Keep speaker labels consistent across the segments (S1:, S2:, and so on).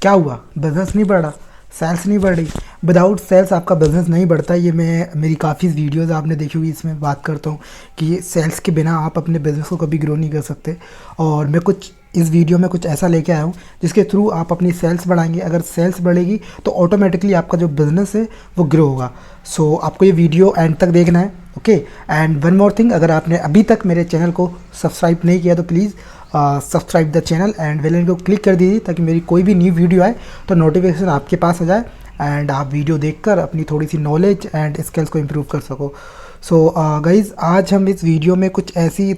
S1: क्या हुआ, बिज़नेस नहीं बढ़ रहा, सेल्स नहीं बढ़ रही। विदाउट सेल्स आपका बिज़नेस नहीं बढ़ता। ये मेरी काफ़ी वीडियोज़ आपने देखी होगी, इसमें बात करता हूँ कि सेल्स के बिना आप अपने बिज़नेस को कभी ग्रो नहीं कर सकते। और मैं कुछ इस वीडियो में कुछ ऐसा लेके आया हूँ जिसके थ्रू आप अपनी सेल्स बढ़ाएंगे। अगर सेल्स बढ़ेगी तो ऑटोमेटिकली आपका जो बिज़नेस है वो ग्रो होगा। सो आपको ये वीडियो एंड तक देखना है, okay. And one more thing, अगर आपने अभी तक मेरे चैनल को सब्सक्राइब नहीं किया तो please subscribe the channel and bell icon को क्लिक कर दीजिए, ताकि मेरी कोई भी न्यू वीडियो आए तो नोटिफिकेशन आपके पास आ जाए एंड आप वीडियो देखकर अपनी थोड़ी सी नॉलेज एंड स्किल्स को इम्प्रूव कर सको। सो गाइज़, आज हम इस वीडियो में कुछ ऐसी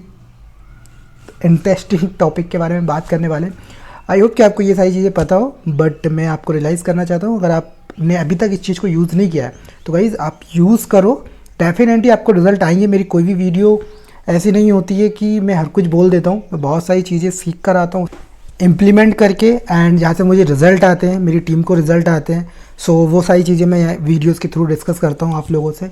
S1: इंटरेस्टिंग टॉपिक के बारे में बात करने वाले हैं। आई होप कि आपको ये सारी चीज़ें पता हो, बट मैं आपको रियलाइज़ करना चाहता हूँ, अगर आपने अभी तक इस चीज़ को यूज़ नहीं किया है तो गाइज़ आप यूज़ करो, डेफिनेटली आपको रिजल्ट आएंगे। मेरी कोई भी वीडियो ऐसी नहीं होती है कि मैं हर कुछ बोल देता हूँ, मैं बहुत सारी चीज़ें सीख कर आता हूँ इम्प्लीमेंट करके, एंड जहाँ से मुझे रिज़ल्ट आते हैं, मेरी टीम को रिज़ल्ट आते हैं। सो वो सारी चीज़ें मैं वीडियोज़ के थ्रू डिस्कस करता हूँ आप लोगों से।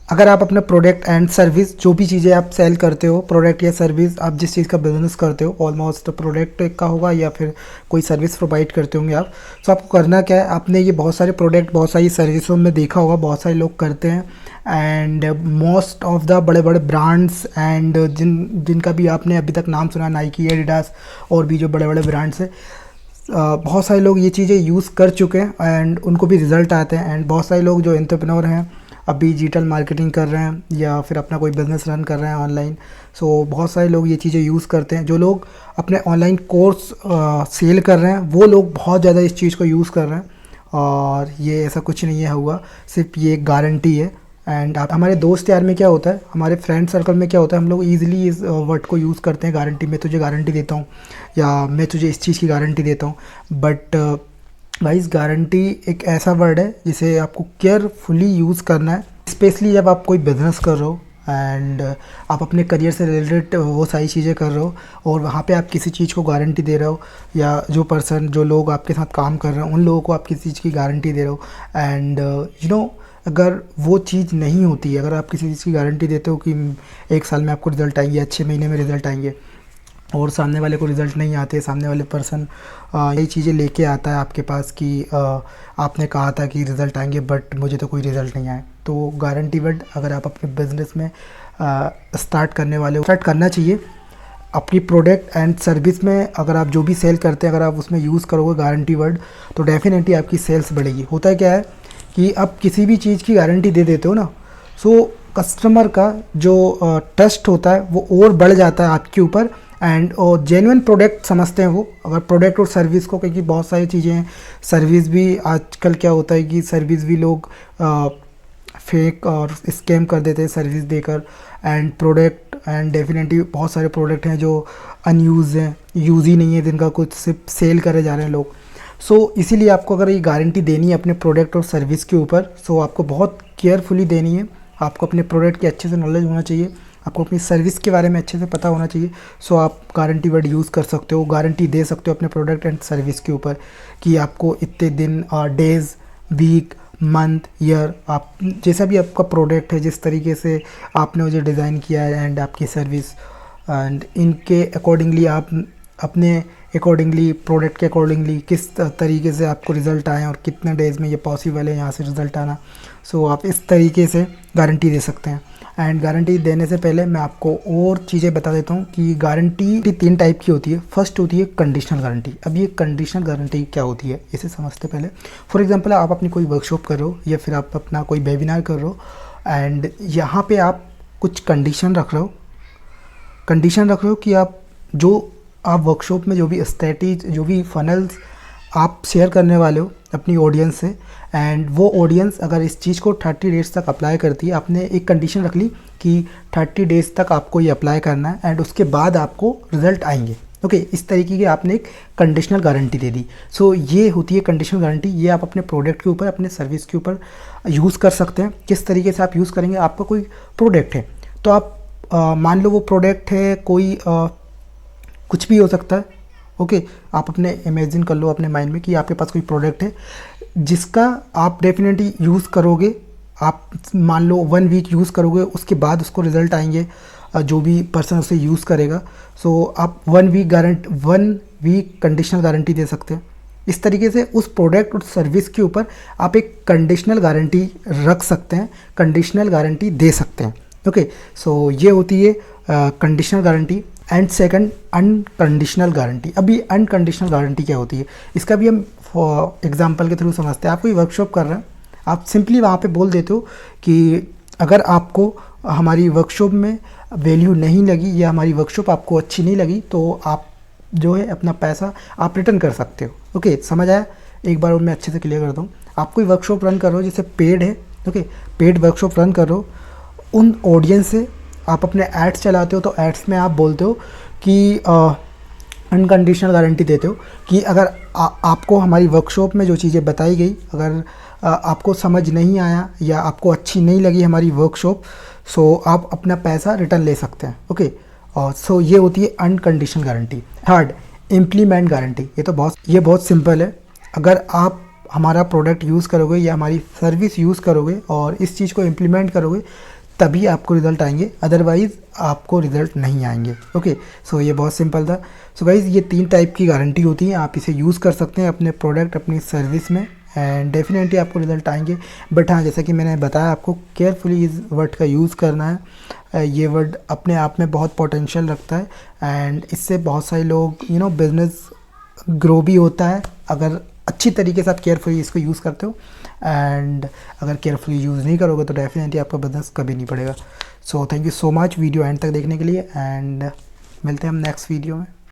S1: अगर आप अपना प्रोडक्ट एंड सर्विस, जो भी चीज़ें आप सेल करते हो, प्रोडक्ट या सर्विस, आप जिस चीज़ का बिजनेस करते हो, ऑलमोस्ट प्रोडक्ट का होगा या फिर कोई सर्विस प्रोवाइड करते होंगे आप। सो आपको करना क्या है, आपने ये बहुत सारे प्रोडक्ट, बहुत सारी सर्विसों में देखा होगा, बहुत सारे लोग करते हैं। एंड मोस्ट ऑफ द बड़े बड़े ब्रांड्स एंड जिनका भी आपने अभी तक नाम सुना, नाइकी, एडिडास और भी जो बड़े बड़े ब्रांड्स हैं, बहुत सारे लोग ये चीज़ें यूज़ कर चुके हैं एंड उनको भी रिज़ल्ट आते हैं। एंड बहुत सारे लोग जो एंटरप्रेन्योर हैं, अभी डिजिटल मार्केटिंग कर रहे हैं या फिर अपना कोई बिज़नेस रन कर रहे हैं ऑनलाइन, सो बहुत सारे लोग ये चीज़ें यूज़ करते हैं। जो लोग अपने ऑनलाइन कोर्स सेल कर रहे हैं, वो लोग बहुत ज़्यादा इस चीज़ को यूज़ कर रहे हैं। और ये ऐसा कुछ नहीं है हुआ, सिर्फ ये एक गारंटी है। एंड आप, हमारे दोस्त यार में क्या होता है, हमारे फ्रेंड सर्कल में क्या होता है, हम लोग ईजिली इस वर्ड को यूज़ करते हैं, गारंटी। मैं तुझे गारंटी देता हूँ या मैं तुझे इस चीज़ की गारंटी देता हूँ। बट गाइस, गारंटी एक ऐसा वर्ड है जिसे आपको केयरफुली यूज़ करना है, स्पेशली जब आप कोई बिज़नेस कर रहे हो एंड आप अपने करियर से रिलेटेड वो सारी चीज़ें कर रहे हो और वहाँ पे आप किसी चीज़ को गारंटी दे रहे हो, या जो लोग आपके साथ काम कर रहे हैं उन लोगों को आप किसी चीज़ की गारंटी दे रहे हो। एंड अगर वो चीज़ नहीं होती है, अगर आप किसी चीज़ की गारंटी देते हो कि 1 साल में आपको रिज़ल्ट आएंगे या 6 महीने में रिज़ल्ट आएंगे, और सामने वाले को रिज़ल्ट नहीं आते, सामने वाले पर्सन यही चीज़ें लेके आता है आपके पास कि आपने कहा था कि रिज़ल्ट आएंगे बट मुझे तो कोई रिज़ल्ट नहीं आया, तो गारंटी वर्ड अगर आप अपने बिज़नेस में स्टार्ट करने वाले हो, स्टार्ट करना चाहिए। अपनी प्रोडक्ट एंड सर्विस में अगर आप जो भी सेल करते हैं, अगर आप उसमें यूज़ करोगे गारंटी वर्ड, तो डेफिनेटली आपकी सेल्स बढ़ेगी। होता है क्या है कि आप किसी भी चीज़ की गारंटी दे देते हो ना, सो कस्टमर का जो ट्रस्ट होता है वो और बढ़ जाता है आपके ऊपर, एंड जेन्युइन प्रोडक्ट समझते हैं वो। अगर प्रोडक्ट और सर्विस को, क्योंकि बहुत सारी चीज़ें हैं, सर्विस भी आजकल क्या होता है कि सर्विस भी लोग फेक और स्कैम कर देते हैं सर्विस देकर, एंड प्रोडक्ट, एंड डेफिनेटली बहुत सारे प्रोडक्ट हैं जो अनयूज़ हैं, यूज़ ही नहीं है, जिनका कुछ सिर्फ सेल करे जा रहे हैं लोग। सो इसीलिए आपको अगर ये गारंटी देनी है अपने प्रोडक्ट और सर्विस के ऊपर, सो आपको बहुत केयरफुली देनी है। आपको अपने प्रोडक्ट की अच्छे से नॉलेज होना चाहिए, आपको अपनी सर्विस के बारे में अच्छे से पता होना चाहिए। सो आप गारंटी वर्ड यूज़ कर सकते हो, गारंटी दे सकते हो अपने प्रोडक्ट एंड सर्विस के ऊपर कि आपको इतने दिन, डेज़, वीक, मंथ, ईयर, आप जैसा भी आपका प्रोडक्ट है, जिस तरीके से आपने मुझे डिज़ाइन किया है एंड आपकी सर्विस, एंड इनके अकॉर्डिंगली आप अपने अकॉर्डिंगली, प्रोडक्ट के अकॉर्डिंगली किस तरीके से आपको रिज़ल्ट आए और कितने डेज़ में ये पॉसिबल है यहाँ से रिज़ल्ट आना। सो आप इस तरीके से गारंटी दे सकते हैं। एंड गारंटी देने से पहले मैं आपको और चीज़ें बता देता हूँ कि गारंटी 3 टाइप की होती है। फर्स्ट होती है कंडीशनल गारंटी। अब ये कंडीशनल गारंटी क्या होती है इसे समझते पहले। फॉर एग्जांपल, आप अपनी कोई वर्कशॉप कर रहे हो या फिर आप अपना कोई वेबिनार कर रहे हो, एंड यहाँ पे आप कुछ कंडीशन रख रहे हो कि आप वर्कशॉप में जो भी स्ट्रेटजीज, जो भी फनल्स आप शेयर करने वाले हो अपनी ऑडियंस से, एंड वो ऑडियंस अगर इस चीज़ को 30 डेज़ तक अप्लाई करती है, आपने एक कंडीशन रख ली कि 30 डेज़ तक आपको ये अप्लाई करना है एंड उसके बाद आपको रिज़ल्ट आएंगे। ओके, इस तरीके की आपने एक कंडीशनल गारंटी दे दी। सो ये होती है कंडीशनल गारंटी। ये आप अपने प्रोडक्ट के ऊपर, अपने सर्विस के ऊपर यूज़ कर सकते हैं। किस तरीके से आप यूज़ करेंगे, आपका कोई प्रोडक्ट है तो आप मान लो वो प्रोडक्ट है कोई कुछ भी हो सकता है। ओके, आप अपने इमेजिन कर लो अपने माइंड में कि आपके पास कोई प्रोडक्ट है जिसका आप डेफिनेटली यूज़ करोगे। आप मान लो 1 वीक यूज़ करोगे, उसके बाद उसको रिज़ल्ट आएंगे जो भी पर्सन उसे यूज़ करेगा। सो आप 1 वीक कंडीशनल गारंटी दे सकते हैं। इस तरीके से उस प्रोडक्ट और सर्विस के ऊपर आप एक कंडीशनल गारंटी रख सकते हैं, कंडीशनल गारंटी दे सकते हैं। ओके, सो ये होती है conditional guarantee. And second, unconditional guarantee. अभी अनकंडीशनल गारंटी क्या होती है, इसका भी हम एग्जांपल के थ्रू समझते हैं। आप कोई वर्कशॉप कर रहे हैं, आप सिंपली वहाँ पे बोल देते हो कि अगर आपको हमारी वर्कशॉप में वैल्यू नहीं लगी या हमारी वर्कशॉप आपको अच्छी नहीं लगी तो आप जो है अपना पैसा आप रिटर्न कर सकते हो। ओके, समझ आया? एक बार और मैं अच्छे से क्लियर करता हूँ। आप कोई वर्कशॉप रन कर रहे हो जैसे पेड है, ओके, पेड वर्कशॉप रन कर रहे हो, उन ऑडियंस से आप अपने एड्स चलाते हो, तो एड्स में आप बोलते हो कि अनकंडीशनल गारंटी देते हो कि अगर आपको हमारी वर्कशॉप में जो चीज़ें बताई गई, अगर आपको समझ नहीं आया या आपको अच्छी नहीं लगी हमारी वर्कशॉप, सो आप अपना पैसा रिटर्न ले सकते हैं। ओके, और सो ये होती है unconditional guarantee. Third, implement guarantee. ये बहुत सिंपल है। अगर आप हमारा प्रोडक्ट यूज़ करोगे या हमारी सर्विस यूज़ करोगे और इस चीज़ को इम्प्लीमेंट करोगे तभी आपको रिज़ल्ट आएंगे, अदरवाइज़ आपको रिज़ल्ट नहीं आएंगे। ओके, सो ये बहुत सिंपल था। सो गाइज़, ये 3 टाइप की गारंटी होती है, आप इसे यूज़ कर सकते हैं अपने प्रोडक्ट, अपनी सर्विस में, एंड डेफिनेटली आपको रिज़ल्ट आएंगे। बट हाँ, जैसा कि मैंने बताया आपको, केयरफुली इस वर्ड का यूज़ करना है। ये वर्ड अपने आप में बहुत पोटेंशियल रखता है एंड इससे बहुत सारे लोग बिज़नेस ग्रो भी होता है अगर अच्छी तरीके से आप केयरफुली इसको यूज़ करते हो। एंड अगर केयरफुली यूज़ नहीं करोगे तो डेफिनेटली आपका बिजनेस कभी नहीं बढ़ेगा। So thank you so much video and तक देखने के लिए, एंड मिलते हैं हम नेक्स्ट वीडियो में।